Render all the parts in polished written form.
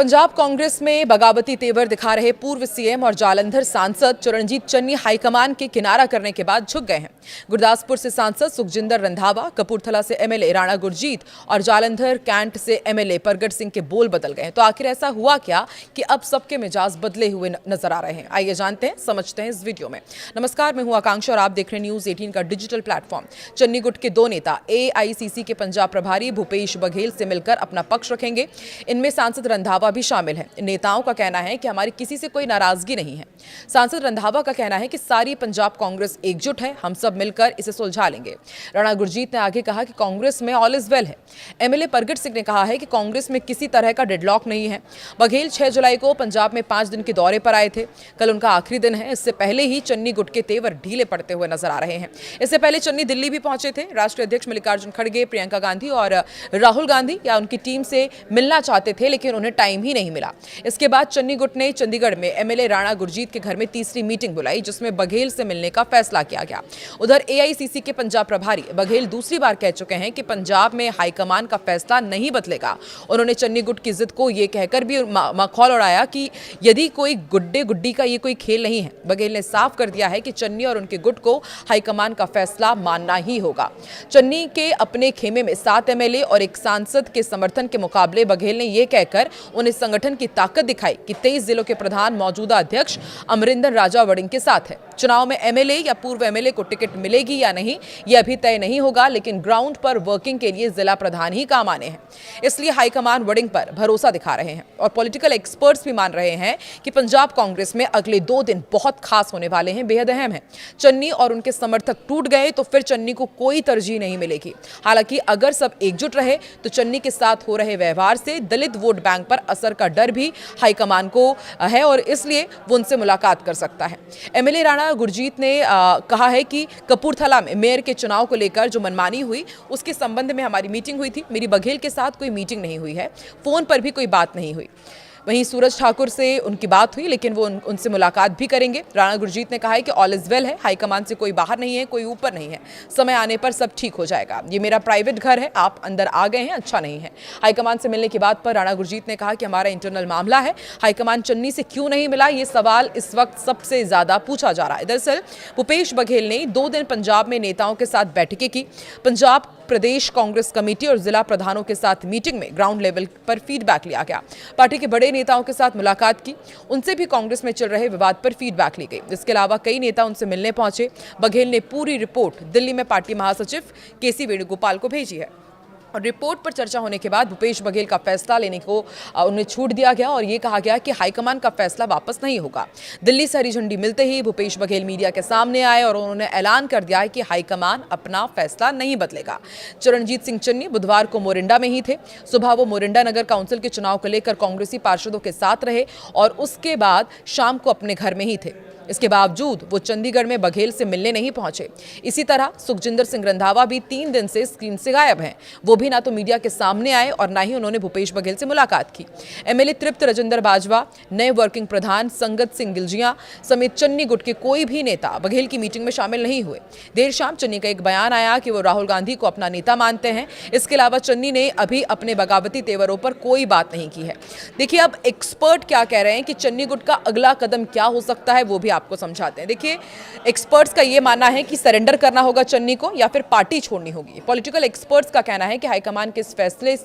पंजाब कांग्रेस में बगावती तेवर दिखा रहे पूर्व सीएम और जालंधर सांसद चरणजीत चन्नी हाईकमान के किनारा करने के बाद झुक गए हैं। गुरदासपुर से सांसद सुखजिंदर रंधावा, कपूरथला से एमएलए राणा गुरजीत और जालंधर कैंट से एमएलए परगट सिंह के बोल बदल गए हैं। तो आखिर ऐसा हुआ क्या कि अब सबके मिजाज बदले हुए नजर आ रहे हैं? आइए जानते हैं, समझते हैं इस वीडियो में। नमस्कार, मैं हूं आकांक्षा और आप देख रहे हैं न्यूज 18 का डिजिटल प्लेटफॉर्म। चन्नी गुट के दो नेता एआईसीसी के पंजाब प्रभारी भूपेश बघेल से मिलकर अपना पक्ष रखेंगे। इनमें सांसद रंधावा भी शामिल है। नेताओं का कहना है कि हमारी किसी से कोई नाराजगी नहीं है। सांसद रंधावा का कहना है कि सारी पंजाब कांग्रेस एकजुट है, हम सब मिलकर इसे सुलझा लेंगे। राणा गुरजीत ने आगे कहा कि कांग्रेस में ऑल इज वेल है। एमएलए परगट सिंह ने कहा है कि कांग्रेस में किसी तरह का डेडलॉक नहीं है। बघेल 6 जुलाई को पंजाब में 5 दिन के दौरे पर आए थे। कल उनका आखिरी दिन है। इससे पहले ही चन्नी गुट के तेवर ढीले पड़ते हुए नजर आ रहे हैं। इससे पहले चन्नी दिल्ली भी पहुंचे थे। राष्ट्रीय अध्यक्ष मल्लिकार्जुन खड़गे, प्रियंका गांधी और राहुल गांधी या उनकी टीम से मिलना चाहते थे, लेकिन उन्हें टाइम ही नहीं मिला। इसके बाद चन्नी गुट ने चंडीगढ़ में एमएलए राणा गुरजीत के घर में तीसरी मीटिंग बुलाई, जिसमें बघेल से मिलने का फैसला किया गया। उधर एआईसीसी के पंजाब प्रभारी बघेल दूसरी बार कह चुके हैं कि पंजाब में हाईकमान का फैसला नहीं बदलेगा। उन्होंने चन्नी गुट की जिद को यह कहकर भी मखौल उड़ाया कि यदि कोई गुड्डे गुड्डी का ये कोई खेल नहीं है। बघेल ने साफ कर दिया है कि चन्नी और उनके गुट को हाईकमान का फैसला मानना ही होगा। चन्नी के अपने खेमे में 7 एमएलए और एक सांसद के समर्थन के मुकाबले बघेल ने यह कहकर उन्हें संगठन की ताकत दिखाई कि 23 जिलों के प्रधान मौजूदा अध्यक्ष अमरिंदर राजा वड़िंग के साथ है। चुनाव में एमएलए या पूर्व एमएलए को टिकट मिलेगी या नहीं, यह अभी तय नहीं होगा, लेकिन ग्राउंड पर वर्किंग के लिए जिला प्रधान ही काम आने हैं। इसलिए हाईकमान वड़िंग पर भरोसा दिखा रहे हैं और पॉलिटिकल एक्सपर्ट्स भी मान रहे हैं कि पंजाब कांग्रेस में अगले 2 दिन बहुत खास होने वाले हैं, बेहद अहम है। चन्नी और उनके समर्थक टूट गए तो फिर चन्नी को कोई तरजीह नहीं मिलेगी। हालांकि अगर सब एकजुट रहे तो चन्नी के साथ हो रहे व्यवहार से दलित वोट बैंक पर असर का डर भी हाईकमान को है और इसलिए वो उनसे मुलाकात कर सकता है। एमएलए राणा गुरजीत ने कहा है कि कपूरथला में मेयर के चुनाव को लेकर जो मनमानी हुई उसके संबंध में हमारी मीटिंग हुई थी। मेरी बघेल के साथ कोई मीटिंग नहीं हुई है, फोन पर भी कोई बात नहीं हुई। वहीं सूरज ठाकुर से उनकी बात हुई, लेकिन वो उनसे मुलाकात भी करेंगे। राणा गुरजीत ने कहा है कि ऑल इज वेल है, हाईकमान से कोई बाहर नहीं है, कोई ऊपर नहीं है, समय आने पर सब ठीक हो जाएगा। ये मेरा प्राइवेट घर है, आप अंदर आ गए हैं, अच्छा नहीं है। हाईकमान से मिलने की बात पर राणा गुरजीत ने कहा कि हमारा इंटरनल मामला है, हाईकमान चन्नी से क्यों नहीं मिला, ये सवाल इस वक्त सबसे ज्यादा पूछा जा रहा है। दरअसल भूपेश बघेल ने 2 दिन पंजाब में नेताओं के साथ बैठकें की। पंजाब प्रदेश कांग्रेस कमेटी और जिला प्रधानों के साथ मीटिंग में ग्राउंड लेवल पर फीडबैक लिया गया। पार्टी के बड़े नेताओं के साथ मुलाकात की, उनसे भी कांग्रेस में चल रहे विवाद पर फीडबैक ली गई। इसके अलावा कई नेता उनसे मिलने पहुंचे। बघेल ने पूरी रिपोर्ट दिल्ली में पार्टी महासचिव केसी वेणुगोपाल को भेजी है और रिपोर्ट पर चर्चा होने के बाद भूपेश बघेल का फैसला लेने को उन्हें छूट दिया गया और ये कहा गया कि हाईकमान का फैसला वापस नहीं होगा। दिल्ली से हरी झंडी मिलते ही भूपेश बघेल मीडिया के सामने आए और उन्होंने ऐलान कर दिया है कि हाईकमान अपना फैसला नहीं बदलेगा। चरणजीत सिंह चन्नी बुधवार को मोरिंडा में ही थे। सुबह वो मोरिंडा नगर काउंसिल के चुनाव को लेकर कांग्रेसी पार्षदों के साथ रहे और उसके बाद शाम को अपने घर में ही थे। इसके बावजूद वो चंडीगढ़ में बघेल से मिलने नहीं पहुंचे। इसी तरह सुखजिंदर सिंह रंधावा भी 3 दिन से स्क्रीन से गायब हैं। वो भी ना तो मीडिया के सामने आए और ना ही उन्होंने भूपेश बघेल से मुलाकात की। एमएलए तृप्त राजेंद्र बाजवा, नए वर्किंग प्रधान संगत सिंह गिलजिया समेत चन्नी गुट के कोई भी नेता बघेल की मीटिंग में शामिल नहीं हुए। देर शाम चन्नी का एक बयान आया कि वो राहुल गांधी को अपना नेता मानते हैं। इसके अलावा चन्नी ने अभी अपने बगावती तेवरों पर कोई बात नहीं की है। देखिए, अब एक्सपर्ट क्या कह रहे हैं कि चन्नी गुट का अगला कदम क्या हो सकता है, वो भी आपको समझाते हैं। देखिए, एक्सपर्ट्स का यह मानना है कि सरेंडर करना होगा चन्नी को या फिर पार्टी छोड़नी होगी। पॉलिटिकल एक्सपर्ट्स का कहना है कि हाईकमान के इस फैसले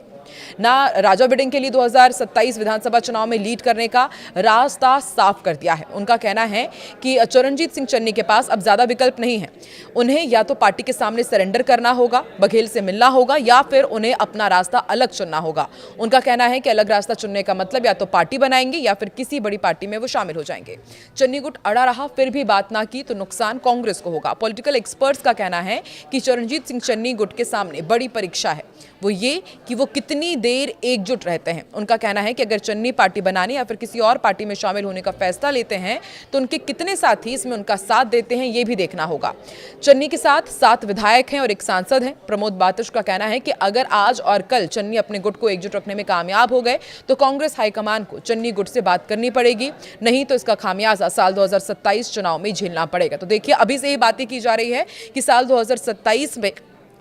ना राजा वड़िंग के लिए 2027 विधानसभा चुनाव में लीड करने का रास्ता साफ कर दिया है। उनका कहना है कि चरणजीत सिंह चन्नी के पास अब ज्यादा विकल्प नहीं है। उन्हें या तो पार्टी के सामने सरेंडर करना होगा, बघेल से मिलना होगा या फिर उन्हें अपना रास्ता अलग चुनना होगा। उनका कहना है कि अलग रास्ता चुनने का मतलब या तो पार्टी बनाएंगे या फिर किसी बड़ी पार्टी में वो शामिल हो जाएंगे। चन्नी गुट अड़ा रहा, फिर भी बात ना की तो नुकसान कांग्रेस को होगा। पॉलिटिकल एक्सपर्ट्स का कहना है कि चरणजीत सिंह चन्नी गुट के सामने बड़ी परीक्षा है, वो ये कि वो कितनी देर एकजुट रहते हैं। उनका कहना है कि अगर चन्नी पार्टी बनाने या फिर किसी और पार्टी में शामिल होने का फैसला लेते हैं तो उनके कितने साथी इसमें उनका साथ देते हैं, ये भी देखना होगा। चन्नी के साथ 7 विधायक हैं और एक सांसद हैं। प्रमोद बातिश का कहना है कि अगर आज और कल चन्नी अपने गुट को एकजुट रखने में कामयाब हो गए तो कांग्रेस हाईकमान को चन्नी गुट से बात करनी पड़ेगी, नहीं तो इसका खामियाजा साल 2027 चुनाव में झेलना पड़ेगा। तो देखिए, अभी से ही बातें की जा रही है कि साल 2027 में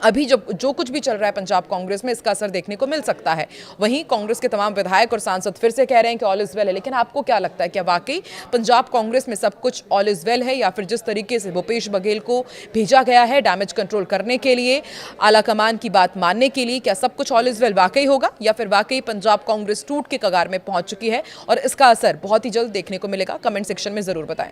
अभी जो कुछ भी चल रहा है पंजाब कांग्रेस में, इसका असर देखने को मिल सकता है। वहीं कांग्रेस के तमाम विधायक और सांसद फिर से कह रहे हैं कि ऑल इज वेल है, लेकिन आपको क्या लगता है, क्या वाकई पंजाब कांग्रेस में सब कुछ ऑल इज वेल है, या फिर जिस तरीके से भूपेश बघेल को भेजा गया है डैमेज कंट्रोल करने के लिए, आला कमान की बात मानने के लिए, क्या सब कुछ ऑल इज वेल वाकई होगा, या फिर वाकई पंजाब कांग्रेस टूट के कगार में पहुंच चुकी है और इसका असर बहुत ही जल्द देखने को मिलेगा? कमेंट सेक्शन में जरूर बताएं।